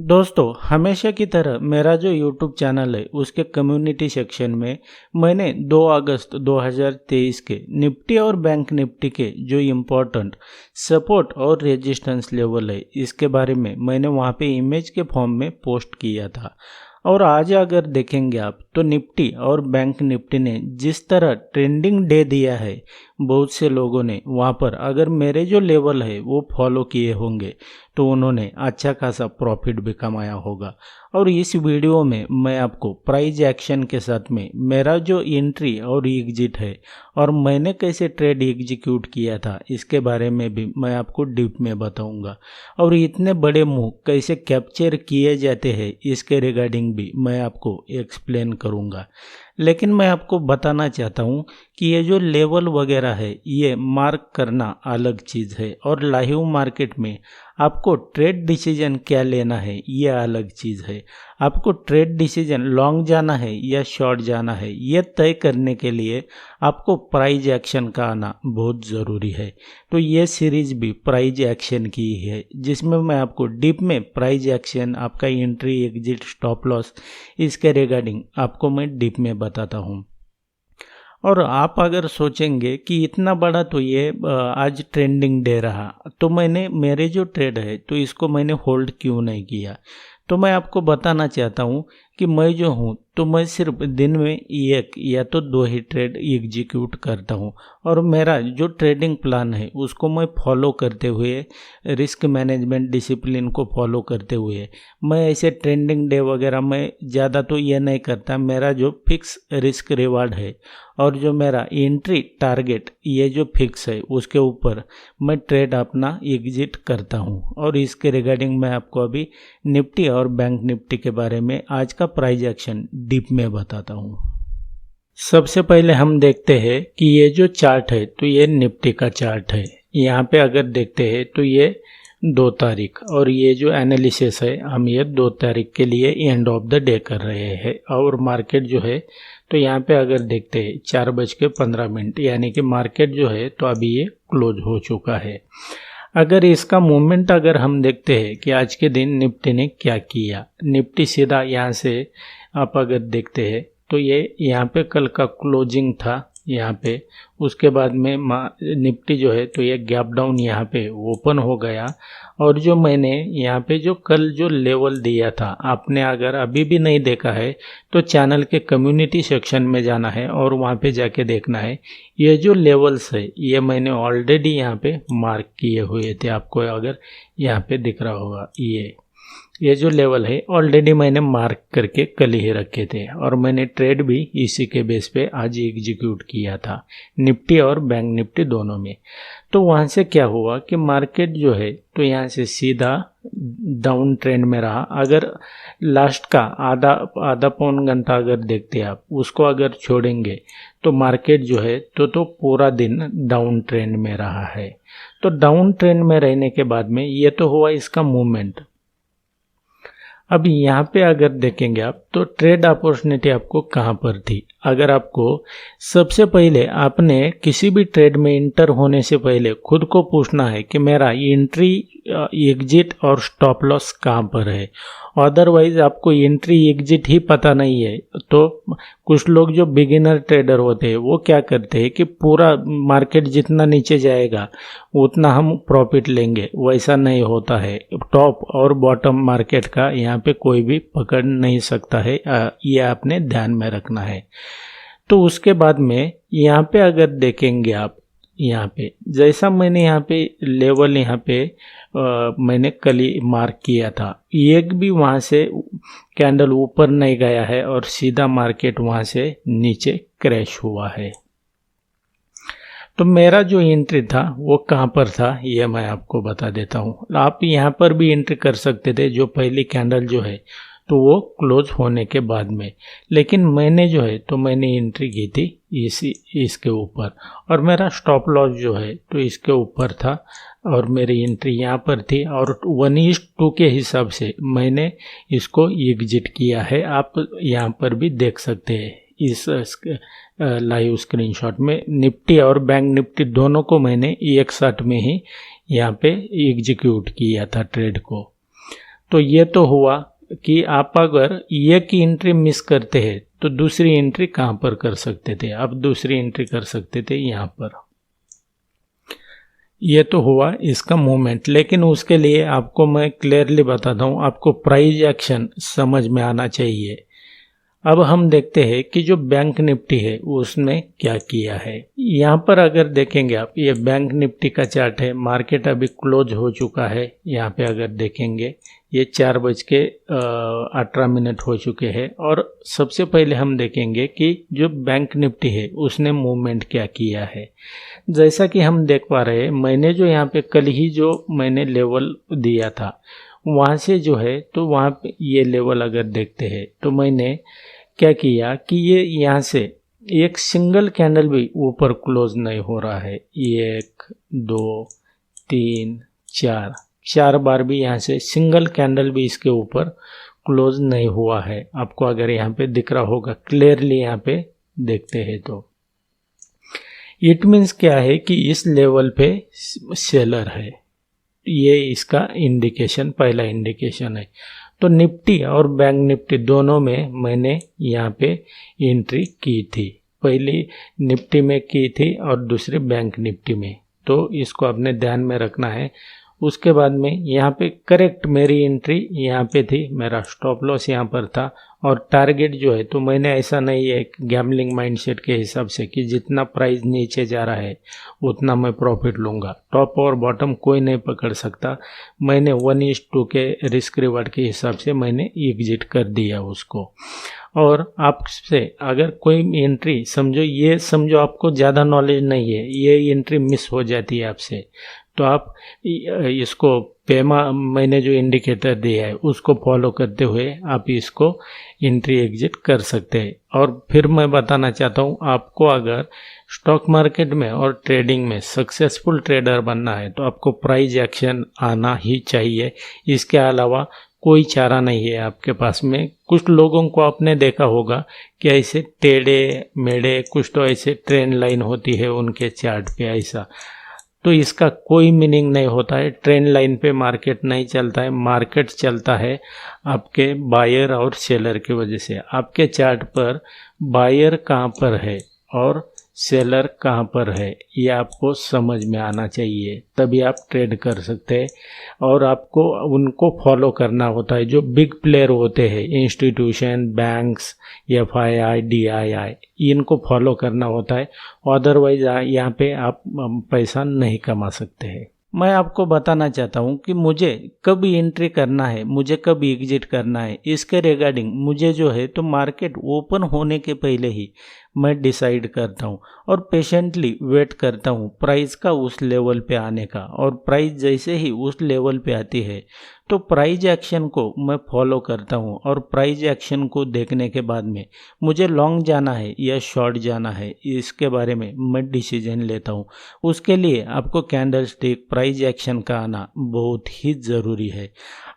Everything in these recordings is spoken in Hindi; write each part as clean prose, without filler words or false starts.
दोस्तों, हमेशा की तरह मेरा जो यूट्यूब चैनल है उसके कम्युनिटी सेक्शन में मैंने 2 अगस्त 2023 के निफ्टी और बैंक निफ्टी के जो इम्पोर्टेंट सपोर्ट और रेजिस्टेंस लेवल है इसके बारे में मैंने वहाँ पे इमेज के फॉर्म में पोस्ट किया था। और आज अगर देखेंगे आप तो निफ्टी और बैंक निफ्टी ने जिस तरह ट्रेंडिंग डे दिया है, बहुत से लोगों ने वहाँ पर अगर मेरे जो लेवल है वो फॉलो किए होंगे तो उन्होंने अच्छा खासा प्रॉफिट भी कमाया होगा। और इस वीडियो में मैं आपको प्राइस एक्शन के साथ में मेरा जो एंट्री और एग्जिट है और मैंने कैसे ट्रेड एग्जीक्यूट किया था इसके बारे में भी मैं आपको डीप में बताऊंगा। और इतने बड़े मूव कैसे कैप्चर किए जाते हैं इसके रिगार्डिंग भी मैं आपको एक्सप्लेन करूंगा। लेकिन मैं आपको बताना चाहता हूँ कि ये जो लेवल वगैरह है ये मार्क करना अलग चीज़ है और लाइव मार्केट में आपको ट्रेड डिसीजन क्या लेना है ये अलग चीज़ है। आपको ट्रेड डिसीजन लॉन्ग जाना है या शॉर्ट जाना है ये तय करने के लिए आपको प्राइस एक्शन का आना बहुत ज़रूरी है। तो ये सीरीज भी प्राइस एक्शन की है जिसमें मैं आपको डीप में प्राइस एक्शन, आपका एंट्री, एग्जिट, स्टॉप लॉस इसके रिगार्डिंग आपको मैं डीप में बताता हूँ। और आप अगर सोचेंगे कि इतना बड़ा तो ये आज ट्रेंडिंग डे रहा तो मैंने मेरे जो ट्रेड है तो इसको मैंने होल्ड क्यों नहीं किया। तो मैं आपको बताना चाहता हूँ कि मैं जो हूँ तो मैं सिर्फ दिन में एक या तो 2 ही ट्रेड एग्जीक्यूट करता हूँ और मेरा जो ट्रेडिंग प्लान है उसको मैं फॉलो करते हुए, रिस्क मैनेजमेंट डिसिप्लिन को फॉलो करते हुए मैं ऐसे ट्रेंडिंग डे वगैरह मैं ज़्यादा तो ये नहीं करता। मेरा जो फिक्स रिस्क रिवार्ड है और जो मेरा एंट्री टारगेट ये जो फिक्स है उसके ऊपर मैं ट्रेड अपना एग्जिट करता हूँ। और इसके रिगार्डिंग मैं आपको अभी निफ्टी और बैंक निफ्टी के बारे में आज का प्राइस एक्शन डीप में बताता हूँ। सबसे पहले हम देखते हैं कि ये जो चार्ट है तो ये निफ्टी का चार्ट है। यहाँ पे अगर देखते हैं तो ये 2 तारीख और ये जो एनालिसिस है हम ये 2 तारीख के लिए एंड ऑफ द डे कर रहे हैं। और मार्केट जो है तो यहाँ पे अगर देखते हैं 4:15 यानी कि मार्केट जो है तो अभी ये क्लोज हो चुका है। अगर इसका मूवमेंट अगर हम देखते हैं कि आज के दिन निफ्टी ने क्या किया, निफ्टी सीधा यहाँ से आप अगर देखते हैं तो ये यहाँ पे कल का क्लोजिंग था यहाँ पे, उसके बाद में निफ्टी जो है तो ये गैप डाउन यहाँ पे ओपन हो गया। और जो मैंने यहाँ पे जो कल जो लेवल दिया था आपने अगर अभी भी नहीं देखा है तो चैनल के कम्युनिटी सेक्शन में जाना है और वहाँ पे जाके देखना है। ये जो लेवल्स है ये मैंने ऑलरेडी यहाँ पे मार्क किए हुए थे, आपको अगर यहाँ पे दिख रहा होगा ये जो लेवल है ऑलरेडी मैंने मार्क करके कल ही रखे थे और मैंने ट्रेड भी इसी के बेस पे आज एग्जीक्यूट किया था निफ्टी और बैंक निफ्टी दोनों में। तो वहाँ से क्या हुआ कि मार्केट जो है तो यहाँ से सीधा डाउन ट्रेंड में रहा। अगर लास्ट का आधा पौन घंटा अगर देखते आप उसको अगर छोड़ेंगे तो मार्केट जो है तो पूरा दिन डाउन ट्रेंड में रहा है। तो डाउन ट्रेंड में रहने के बाद में ये तो हुआ इसका मूवमेंट। अब यहाँ पे अगर देखेंगे आप तो ट्रेड अपॉर्चुनिटी आपको कहाँ पर थी। अगर आपको सबसे पहले आपने किसी भी ट्रेड में इंटर होने से पहले खुद को पूछना है कि मेरा एंट्री, एग्जिट और स्टॉप लॉस कहाँ पर है। अदरवाइज आपको एंट्री एग्जिट ही पता नहीं है तो कुछ लोग जो बिगिनर ट्रेडर होते हैं वो क्या करते हैं कि पूरा मार्केट जितना नीचे जाएगा उतना हम प्रॉफिट लेंगे, वैसा नहीं होता है। टॉप और बॉटम मार्केट का यहाँ पे कोई भी पकड़ नहीं सकता है, ये आपने ध्यान में रखना है। तो उसके बाद में यहाँ पे अगर देखेंगे आप यहाँ पे जैसा मैंने यहाँ पे लेवल यहाँ पे मैंने कल ही मार्क किया था, एक भी वहाँ से कैंडल ऊपर नहीं गया है और सीधा मार्केट वहाँ से नीचे क्रैश हुआ है। तो मेरा जो एंट्री था वो कहाँ पर था ये मैं आपको बता देता हूँ। आप यहाँ पर भी एंट्री कर सकते थे जो पहली कैंडल जो है तो वो क्लोज होने के बाद में, लेकिन मैंने जो है तो मैंने एंट्री की थी इसके ऊपर और मेरा स्टॉप लॉस जो है तो इसके ऊपर था और मेरी एंट्री यहाँ पर थी और 1:2 के हिसाब से मैंने इसको एग्जिट किया है। आप यहाँ पर भी देख सकते हैं इस लाइव स्क्रीनशॉट में निफ्टी और बैंक निफ्टी दोनों को मैंने एक साथ में ही यहाँ पे एग्जीक्यूट किया था ट्रेड को। तो ये तो हुआ कि आप अगर एक ही एंट्री मिस करते हैं तो दूसरी एंट्री कहाँ पर कर सकते थे, आप दूसरी एंट्री कर सकते थे यहाँ पर। ये तो हुआ इसका मूवमेंट, लेकिन उसके लिए आपको मैं क्लियरली बताता हूँ, आपको प्राइस एक्शन समझ में आना चाहिए। अब हम देखते हैं कि जो बैंक निफ्टी है उसने क्या किया है। यहाँ पर अगर देखेंगे आप, ये बैंक निफ्टी का चार्ट है, मार्केट अभी क्लोज हो चुका है। यहाँ पे अगर देखेंगे ये 4:18 हो चुके हैं और सबसे पहले हम देखेंगे कि जो बैंक निफ्टी है उसने मूवमेंट क्या किया है। जैसा कि हम देख पा रहे हैं, मैंने जो यहाँ पे कल ही जो मैंने लेवल दिया था वहाँ से जो है तो वहाँ पे ये लेवल अगर देखते हैं तो मैंने क्या किया कि ये यहाँ से एक सिंगल कैंडल भी ऊपर क्लोज नहीं हो रहा है। 1 2 3 4 बार भी यहाँ से सिंगल कैंडल भी इसके ऊपर क्लोज नहीं हुआ है। आपको अगर यहाँ पे दिख रहा होगा क्लियरली, यहाँ पे देखते हैं तो इट मीन्स क्या है कि इस लेवल पे सेलर है। ये इसका इंडिकेशन, पहला इंडिकेशन है। तो निफ्टी और बैंक निफ्टी दोनों में मैंने यहाँ पे एंट्री की थी, पहली निफ्टी में की थी और दूसरी बैंक निफ्टी में, तो इसको अपने ध्यान में रखना है। उसके बाद में यहाँ पे करेक्ट मेरी एंट्री यहाँ पे थी, मेरा स्टॉप लॉस यहाँ पर था और टारगेट जो है तो मैंने ऐसा नहीं है गैम्बलिंग माइंडसेट के हिसाब से कि जितना प्राइस नीचे जा रहा है उतना मैं प्रॉफिट लूँगा। टॉप और बॉटम कोई नहीं पकड़ सकता। मैंने 1:2 के रिस्क रिवार्ड के हिसाब से मैंने एग्जिट कर दिया उसको। और आपसे अगर कोई एंट्री समझो आपको ज़्यादा नॉलेज नहीं है, ये एंट्री मिस हो जाती है आपसे, तो आप इसको मैंने जो इंडिकेटर दिया है उसको फॉलो करते हुए आप इसको एंट्री एग्जिट कर सकते हैं। और फिर मैं बताना चाहता हूँ, आपको अगर स्टॉक मार्केट में और ट्रेडिंग में सक्सेसफुल ट्रेडर बनना है तो आपको प्राइस एक्शन आना ही चाहिए। इसके अलावा कोई चारा नहीं है आपके पास में। कुछ लोगों को आपने देखा होगा कि ऐसे टेढ़े मेढ़े कुछ तो ऐसे ट्रेंड लाइन होती है उनके चार्ट पे ऐसा, तो इसका कोई मीनिंग नहीं होता है। ट्रेंड लाइन पे मार्केट नहीं चलता है, मार्केट चलता है आपके बायर और सेलर की वजह से। आपके चार्ट पर बायर कहाँ पर है और सेलर कहाँ पर है ये आपको समझ में आना चाहिए, तभी आप ट्रेड कर सकते हैं। और आपको उनको फॉलो करना होता है जो बिग प्लेयर होते हैं, इंस्टीट्यूशन, बैंक्स, FII, DII, इनको फॉलो करना होता है। अदरवाइज यहाँ पे आप पैसा नहीं कमा सकते हैं। मैं आपको बताना चाहता हूँ कि मुझे कब एंट्री करना है, मुझे कब एग्जिट करना है, इसके रिगार्डिंग मुझे जो है तो मार्केट ओपन होने के पहले ही मैं डिसाइड करता हूँ और पेशेंटली वेट करता हूँ प्राइस का उस लेवल पे आने का। और प्राइस जैसे ही उस लेवल पे आती है तो प्राइस एक्शन को मैं फॉलो करता हूँ और प्राइस एक्शन को देखने के बाद में मुझे लॉन्ग जाना है या शॉर्ट जाना है इसके बारे में मैं डिसीजन लेता हूँ। उसके लिए आपको कैंडल स्टिक प्राइस एक्शन का आना बहुत ही ज़रूरी है।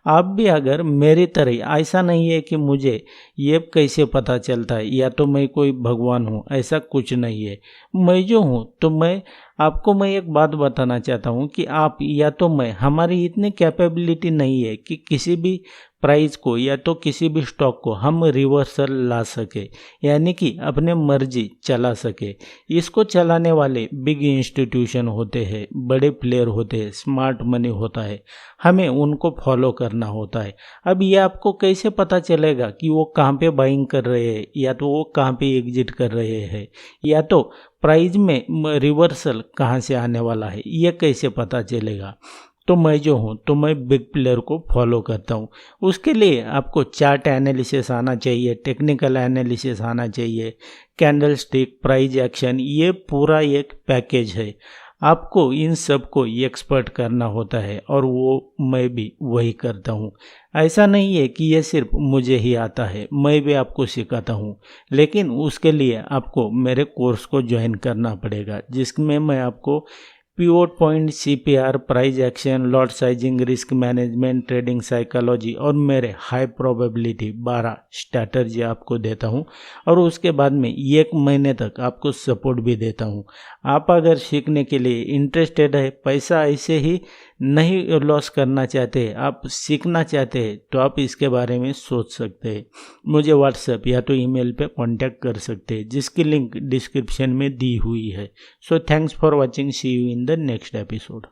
आप भी अगर मेरी तरह, ऐसा नहीं है कि मुझे ये कैसे पता चलता है या तो मैं कोई भगवान हूँ, ऐसा कुछ नहीं है। मैं जो हूँ तो मैं एक बात बताना चाहता हूँ कि आप या तो हमारी इतनी कैपेबिलिटी नहीं है कि किसी भी प्राइस को या तो किसी भी स्टॉक को हम रिवर्सल ला सके, यानी कि अपने मर्जी चला सके। इसको चलाने वाले बिग इंस्टीट्यूशन होते हैं, बड़े प्लेयर होते हैं, स्मार्ट मनी होता है, हमें उनको फॉलो करना होता है। अब ये आपको कैसे पता चलेगा कि वो कहाँ पे बाइंग कर रहे हैं या तो वो कहाँ पे एग्जिट कर रहे हैं या तो प्राइस में रिवर्सल कहाँ से आने वाला है, ये कैसे पता चलेगा? तो मैं जो हूँ तो मैं बिग प्लेयर को फॉलो करता हूँ। उसके लिए आपको चार्ट एनालिसिस आना चाहिए, टेक्निकल एनालिसिस आना चाहिए, कैंडल स्टिक, प्राइस एक्शन, ये पूरा एक पैकेज है। आपको इन सब को एक्सपर्ट करना होता है और वो मैं भी वही करता हूँ। ऐसा नहीं है कि ये सिर्फ मुझे ही आता है, मैं भी आपको सिखाता हूँ, लेकिन उसके लिए आपको मेरे कोर्स को ज्वाइन करना पड़ेगा जिसमें मैं आपको pivot point, CPR, price action, lot sizing, risk management, trading psychology और मेरे हाई प्रोबेबिलिटी 12 स्ट्रैटेजी आपको देता हूं और उसके बाद में 1 महीने तक आपको सपोर्ट भी देता हूं। आप अगर सीखने के लिए इंटरेस्टेड है, पैसा ऐसे ही नहीं लॉस करना चाहते, आप सीखना चाहते हैं, तो आप इसके बारे में सोच सकते हैं। मुझे व्हाट्सएप या तो ईमेल पे कांटेक्ट कर सकते हैं, जिसकी लिंक डिस्क्रिप्शन में दी हुई है। So thanks for watching, see you in the next episode.